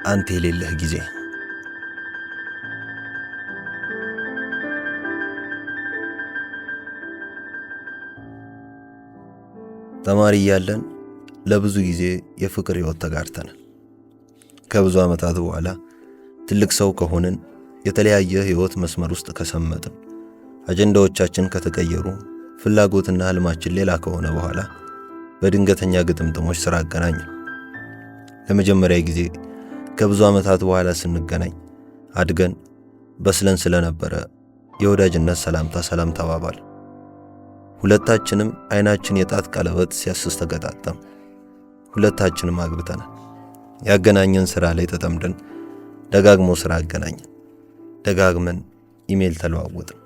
አንተ የሌለህ ጊዜ። ተማሪ እያለን ለብዙ ጊዜ የፍቅር ህይወት ተጋርተናል። ከብዙ ዓመታት በኋላ ትልቅ ሰው ከሆንን፣ የተለያየ ህይወት መስመር ውስጥ ከሰመጥን፣ አጀንዳዎቻችን ከተቀየሩ፣ ፍላጎትና ህልማችን ሌላ ከሆነ በኋላ በድንገተኛ ግጥምጥሞች ስራ አገናኘን። ለመጀመሪያ ጊዜ ከብዙ ዓመታት በኋላ ስንገናኝ አድገን በስለን ስለነበረ የወዳጅነት ሰላም ተባባል። ሁለታችንም አይናችን የጣት ቀለበት ሲያስስ ተገጣጠም። ሁለታችንም አግብተናል። ያገናኘን ስራ ላይ ተጠምደን ደጋግሞ ስራ አገናኘን። ደጋግመን ኢሜል ተለዋወጥን።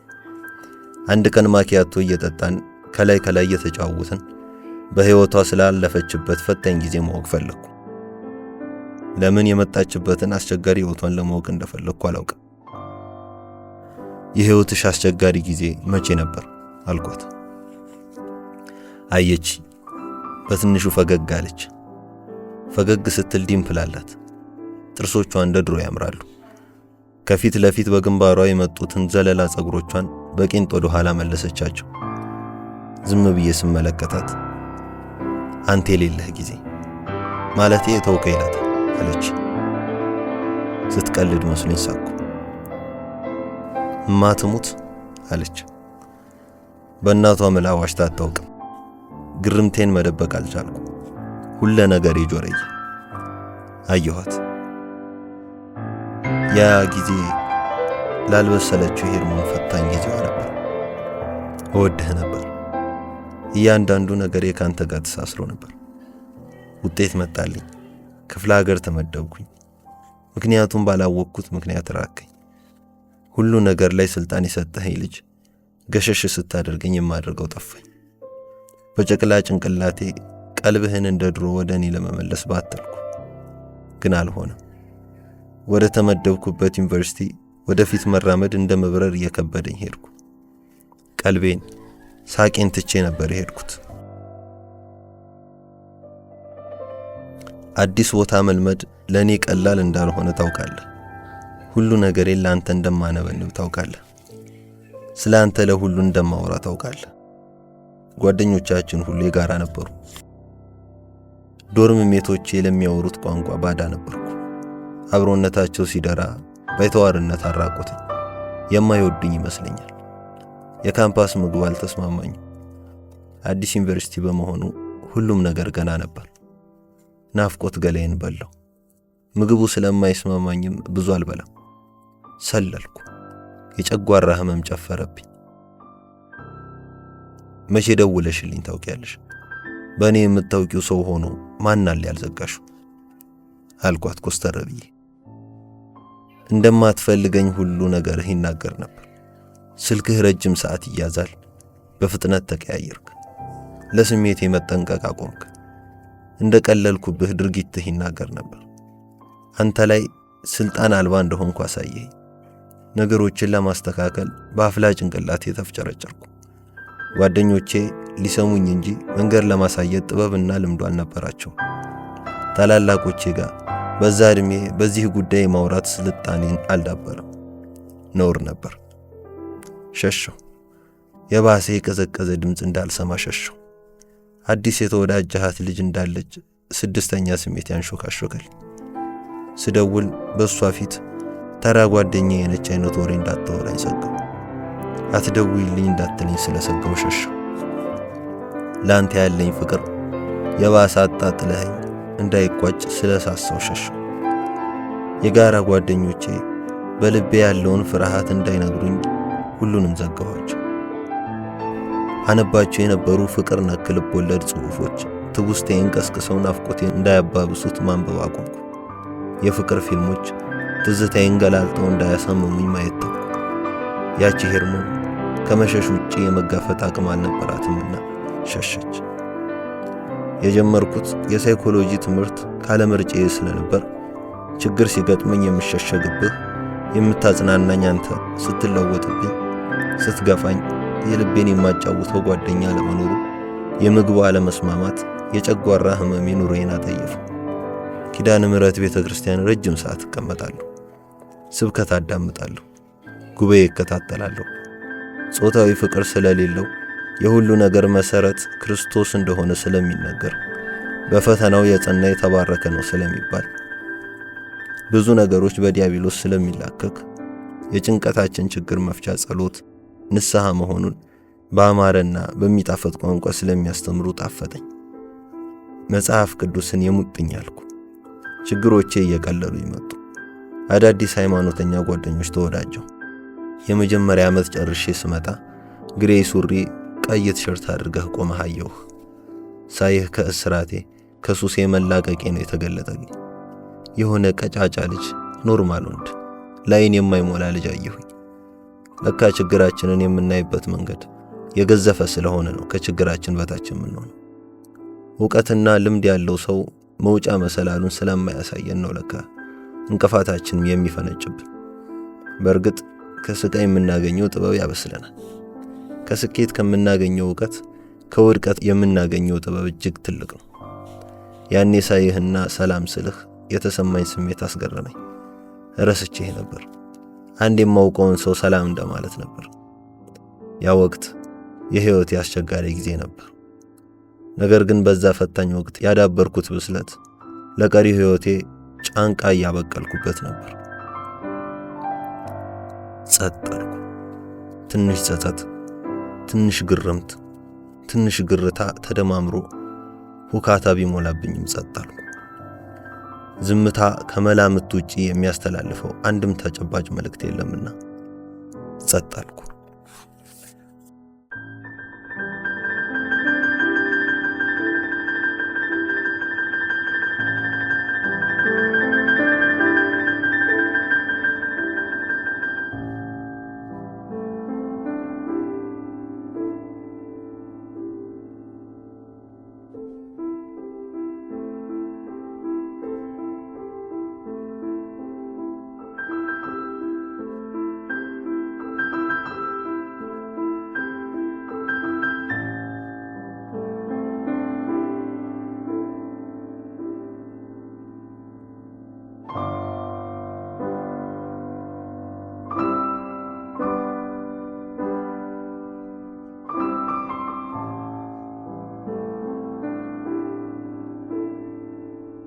አንድ ቀን ማኪያቶ እየጠጣን ከላይ እየተጫወትን በህይወቷ ስላለፈችበት ፈታኝ ጊዜ ማወቅ ፈለኩ። ለምን የመጣችበትን አስቸጋሪ ህይወቷን ለማወቅ እንደፈለኩ አላውቅም። የህይወትሽ አስቸጋሪ ጊዜ መቼ ነበር አልኳት። አየች፣ በትንሹ ፈገግ አለች። ፈገግ ስትል ዲምፕል አላት። ጥርሶቿ እንደ ድሮ ያምራሉ። ከፊት ለፊት በግንባሯ የመጡትን ዘለላ ጸጉሮቿን በቂንጥ ወደ ኋላ መለሰቻቸው። ዝም ብዬ ስመለከታት አንተ የሌለህ ጊዜ ማለቴ የተውከኝ ዕለት አለች። ስትቀልድ መስሎኝ ሳኩ። ማትሙት አለች። በእናቷ ምላ ዋሽታ አታውቅም። ግርምቴን መደበቅ አልቻልኩ። ሁለ ነገር ይጆረኝ። አየኋት። ያ ጊዜ ላልበሰለችው ሄርሞን ፈታኝ ጊዜዋ ነበር። እወድህ ነበር። እያንዳንዱ ነገሬ ካንተ ጋር ተሳስሮ ነበር። ውጤት መጣልኝ። ክፍለ ሀገር ተመደብኩኝ። ምክንያቱም ባላወቅኩት ምክንያት ራከኝ። ሁሉ ነገር ላይ ስልጣን የሰጠኸኝ ልጅ ገሸሽ ስታደርገኝ የማደርገው ጠፋኝ። በጨቅላ ጭንቅላቴ ቀልብህን እንደ ድሮ ወደ እኔ ለመመለስ ባተልኩ፣ ግን አልሆነም። ወደ ተመደብኩበት ዩኒቨርሲቲ ወደፊት መራመድ እንደ መብረር እየከበደኝ ሄድኩ። ቀልቤን ሳቄን ትቼ ነበር የሄድኩት። አዲስ ቦታ መልመድ ለኔ ቀላል እንዳልሆነ ታውቃለህ። ሁሉ ነገሬን ለአንተ እንደማነበንብ ታውቃለህ። ስለ አንተ ለሁሉ እንደማወራ ታውቃለህ። ጓደኞቻችን ሁሉ የጋራ ነበሩ። ዶርም ሜቶቼ ለሚያወሩት ቋንቋ ባዳ ነበርኩ። አብሮነታቸው ሲደራ ባይተዋርነት አራቆተኝ። የማይወዱኝ ይመስለኛል። የካምፓስ ምግብ አልተስማማኝም። አዲስ ዩኒቨርሲቲ በመሆኑ ሁሉም ነገር ገና ነበር። ናፍቆት ገላዬን በላው። ምግቡ ስለማይስማማኝም ብዙ አልበላም። ሰለልኩ። የጨጓራ ህመም ጨፈረብኝ። መቼ ደውለሽልኝ ታውቂያለሽ? በእኔ የምታውቂው ሰው ሆኖ ማናል ያልዘጋሹ አልኳት ኮስተር ብዬ። እንደማትፈልገኝ ሁሉ ነገርህ ይናገር ነበር። ስልክህ ረጅም ሰዓት ይያዛል። በፍጥነት ተቀያየርክ። ለስሜቴ መጠንቀቅ አቆምክ። እንደ ቀለልኩብህ ድርጊትህ ይናገር ነበር። አንተ ላይ ስልጣን አልባ እንደሆንኩ አሳየኝ። ነገሮችን ለማስተካከል በአፍላ ጭንቅላቴ ተፍጨረጨርኩ። ጓደኞቼ ሊሰሙኝ እንጂ መንገድ ለማሳየት ጥበብና ልምዱ አልነበራቸው። ታላላቆቼ ጋር በዛ እድሜ በዚህ ጉዳይ ማውራት ስልጣኔን አልዳበረም። ነውር ነበር። ሸሸው። የባሰ የቀዘቀዘ ድምፅ እንዳልሰማ ሸሸው። አዲስ የተወዳጀሃት ልጅ እንዳለች ስድስተኛ ስሜት ያንሾካሾከል። ስደውል በሷ ፊት ተራ ጓደኛዬ ነች አይነት ወሬ እንዳታወራኝ ሰጋው። አትደውይልኝ እንዳትለኝ ስለሰጋው ሸሸው። ላንተ ያለኝ ፍቅር የባሰ አጣጥለኸኝ እንዳይቋጭ ስለሳሳው ሸሸው። የጋራ ጓደኞቼ በልቤ ያለውን ፍርሃት እንዳይነግሩኝ ሁሉንም ዘጋኋቸው። አነባቸው የነበሩ ፍቅር ነክ ልብ ወለድ ጽሑፎች ትውስቴን ቀስቅሰው ናፍቆቴን እንዳያባብሱት ማንበብ አቆምኩ። የፍቅር ፊልሞች ትዝታዬን ገላልጠው እንዳያሳምሙኝ ማየት ተውኩ። ያቺ ሄርሞን ከመሸሽ ውጪ የመጋፈጥ አቅም አልነበራትምና ሸሸች። የጀመርኩት የሳይኮሎጂ ትምህርት ካለምርጫዬ ስለነበር ችግር ሲገጥመኝ የምሸሸግብህ የምታጽናናኝ አንተ ስትለወጥብኝ ስትገፋኝ የልቤን የማጫውተው ጓደኛ ለመኖሩ የምግቡ አለመስማማት የጨጓራ ህመም ኑሮዬን አጠየፈ። ኪዳነ ምሕረት ቤተክርስቲያን ረጅም ሰዓት እቀመጣለሁ። ስብከት አዳምጣለሁ። ጉባኤ እከታተላለሁ። ጾታዊ ፍቅር ስለሌለው የሁሉ ነገር መሰረት ክርስቶስ እንደሆነ ስለሚነገር በፈተናው የጸና የተባረከ ነው ስለሚባል ብዙ ነገሮች በዲያብሎስ ስለሚላከክ የጭንቀታችን ችግር መፍቻ ጸሎት ንስሐ መሆኑን በአማረና በሚጣፈጥ ቋንቋ ስለሚያስተምሩ ጣፈጠኝ። መጽሐፍ ቅዱስን የሙጥኝ አልኩ። ችግሮቼ እየቀለሉ ይመጡ። አዳዲስ ሃይማኖተኛ ጓደኞች ተወዳጀው። የመጀመሪያ ዓመት ጨርሼ ስመጣ ግሬ ሱሪ ቀይ ቲሸርት አድርገህ ቆመህ አየሁህ። ሳይህ ከእስራቴ ከሱሴ መላቀቄ ነው የተገለጠልኝ። የሆነ ቀጫጫ ልጅ፣ ኖርማል ወንድ፣ ላይን የማይሞላ ልጅ አየሁኝ። ለካ ችግራችንን የምናይበት መንገድ የገዘፈ ስለሆነ ነው ከችግራችን በታች የምንሆነው። ዕውቀትና ልምድ ያለው ሰው መውጫ መሰላሉን ስለማያሳየን ነው ለካ እንቅፋታችንም የሚፈነጭብን። በእርግጥ ከስቃይ የምናገኘው ጥበብ ያበስለናል። ከስኬት ከምናገኘው ዕውቀት ከውድቀት የምናገኘው ጥበብ እጅግ ትልቅ ነው። ያኔ ሳይህና ሰላም ስልህ የተሰማኝ ስሜት አስገረመኝ። ረስቼህ ነበር። አንድ የማውቀውን ሰው ሰላም እንደማለት ነበር። ያ ወቅት የህይወት አስቸጋሪ ጊዜ ነበር። ነገር ግን በዛ ፈታኝ ወቅት ያዳበርኩት ብስለት ለቀሪ ህይወቴ ጫንቃ ያበቀልኩበት ነበር። ጸጥ አልኩ። ትንሽ ጸጸት፣ ትንሽ ግርምት፣ ትንሽ ግርታ ተደማምሮ ሁካታ ቢሞላብኝም ጸጥ አልኩ። ዝምታ ከመላምት ውጪ የሚያስተላልፈው አንድም ተጨባጭ መልእክት የለምና ጸጥ አልኩ።